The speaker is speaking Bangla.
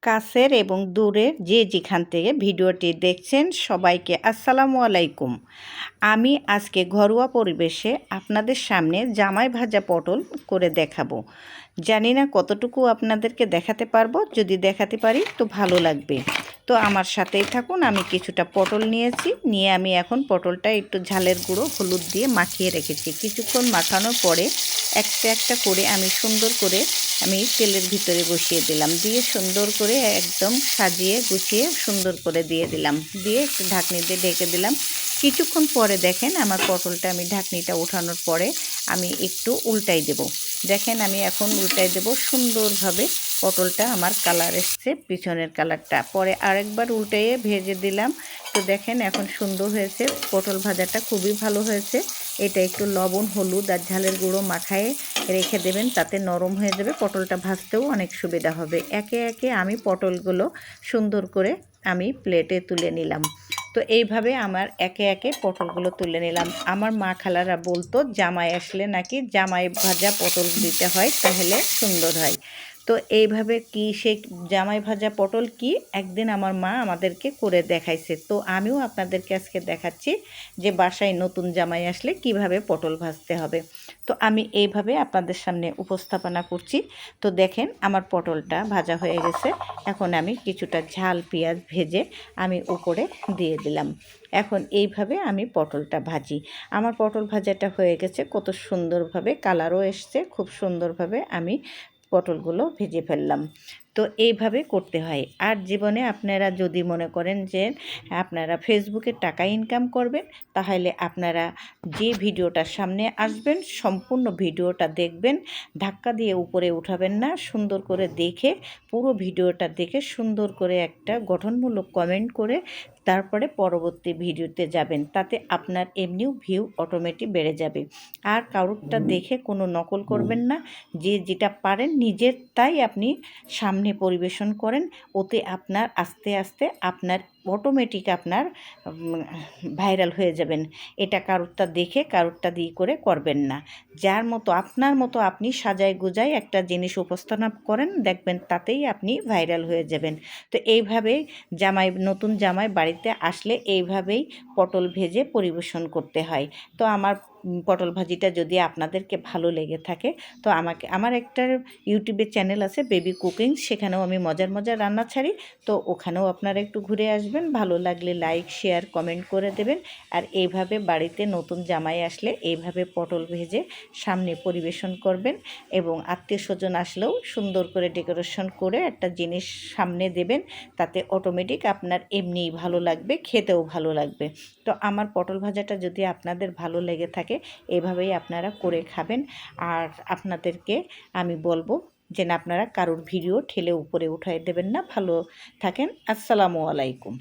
কাছের এবং দূরের যে যেখান থেকে ভিডিওটি দেখছেন সবাইকে আসসালামু আলাইকুম। আমি আজকে ঘরোয়া পরিবেশে আপনাদের সামনে জামাই ভাজা পটল করে দেখাবো। জানি না কতটুকু আপনাদেরকে দেখাতে পারবো, যদি দেখাতে পারি তো ভালো লাগবে। তো আমার সাথেই থাকুন। আমি কিছুটা পটল নিয়ে আমি এখন পটলটা একটু ঝালের গুঁড়ো হলুদ দিয়ে মাখিয়ে রেখেছি। কিছুক্ষণ মাখানোর পরে একটা একটা করে আমি সুন্দর করে তেলের ভিতরে বসিয়ে দিলাম, দিয়ে সুন্দর করে একদম সাজিয়ে গুছিয়ে সুন্দর করে দিয়ে দিলাম, দিয়ে একটু ঢাকনি দিয়ে ঢেকে দিলাম। কিছুক্ষণ পরে দেখেন আমার পটলটা আমি ঢাকনিটা ওঠানোর পরে আমি একটু উল্টাই দেব। দেখেন আমি এখন উল্টাই দেব, সুন্দরভাবে পটলটা আমার কালার এসছে, পিছনের কালারটা। পরে আরেকবার উল্টাইয়ে ভেজে দিলাম। তো দেখেন এখন সুন্দর হয়েছে, পটল ভাজাটা খুবই ভালো হয়েছে। এটা একটু লবণ হলুদ আর ঝালের গুঁড়ো মাখায়ে রেখে দেবেন, তাতে নরম হয়ে যাবে, পটলটা ভাজতেও অনেক সুবিধা হবে। একে একে আমি পটলগুলো সুন্দর করে আমি প্লেটে তুলে নিলাম। তো এইভাবে আমার একে একে পটলগুলো তুলে নিলাম। আমার মা খালারা বলতো জামাই আসলে নাকি জামাই ভাজা পটল দিতে হয়, তাহলে সুন্দর হয়। তো এইভাবে সে জামাই ভাজা পটল একদিন আমার মা আমাদেরকে করে দেখাইছে। তো আমিও আপনাদেরকে আজকে দেখাচ্ছি যে বাসায় নতুন জামাই আসলে কিভাবে পটল ভাজতে হবে। তো আমি এইভাবে আপনাদের সামনে উপস্থাপনা করছি। তো দেখেন আমার পটলটা ভাজা হয়ে গেছে। এখন আমি কিছুটা ঝাল পেঁয়াজ ভেজে আমি উপরে দিয়ে দিলাম। এখন এইভাবে আমি পটলটা ভাজি। আমার পটল ভাজাটা হয়ে গেছে, কত সুন্দরভাবে কালারও এসছে, খুব সুন্দরভাবে আমি পটলগুলো ভেজে ফেললাম। তো এইভাবে করতে হয়। আর জীবনে আপনারা যদি মনে করেন যে আপনারা ফেসবুকে টাকা ইনকাম করবেন, তাহলে আপনারা যে ভিডিওটার সামনে আসবেন সম্পূর্ণ ভিডিওটা দেখবেন, ধাক্কা দিয়ে উপরে উঠাবেন না। সুন্দর করে দেখে পুরো ভিডিওটা দেখে সুন্দর করে একটা গঠনমূলক কমেন্ট করে তারপরে পরবর্তী ভিডিওতে যাবেন, তাতে আপনার এমনিও ভিউ অটোমেটিক বেড়ে যাবে। আর কারোরটা দেখে কোনো নকল করবেন না, যে যেটা পারেন নিজের তাই আপনি সামনে পরিবেশন করেন। ওতে আপনার আস্তে আস্তে আপনার অটোমেটিক আপনার ভাইরাল হয়ে যাবেন। এটা কারোরটা দেখে কারোরটা দিয়ে করে করবেন না। যার মতো আপনার মতো আপনি সাজায় গুজায় একটা জিনিস উপস্থাপন করেন, দেখবেন তাতেই আপনি ভাইরাল হয়ে যাবেন। তো এইভাবেই নতুন জামাই বাড়িতে আসলে এইভাবেই পটল ভেজে পরিবেশন করতে হয়। তো আমার পটল ভাজিটা যদি আপনাদেরকে ভালো লেগে থাকে, তো আমার একটা ইউটিউবে চ্যানেল আছে বেবি কুকিং, সেখানেও আমি মজার মজার রান্না ছাড়ি। তো ওখানেও আপনারা একটু ঘুরে আসবেন, ভালো লাগলে লাইক শেয়ার কমেন্ট করে দেবেন। আর এইভাবে বাড়িতে নতুন জামাই আসলে এইভাবে পটল ভেজে সামনে পরিবেশন করবেন, এবং আত্মীয় স্বজন আসলেও সুন্দর করে ডেকোরেশন করে একটা জিনিস সামনে দেবেন, তাতে অটোমেটিক আপনার এমনিই ভালো লাগবে, খেতেও ভালো লাগবে। তো আমার পটল ভাজাটা যদি আপনাদের ভালো লেগে থাকে, এভাবেই আপনারা করে খাবেন। আর আপনাদেরকে আমি বলবো যে আপনারা কারোর ভিডিও ঠেলে উপরে উঠাই দেবেন না। ভালো থাকেন। আসসালামু আলাইকুম।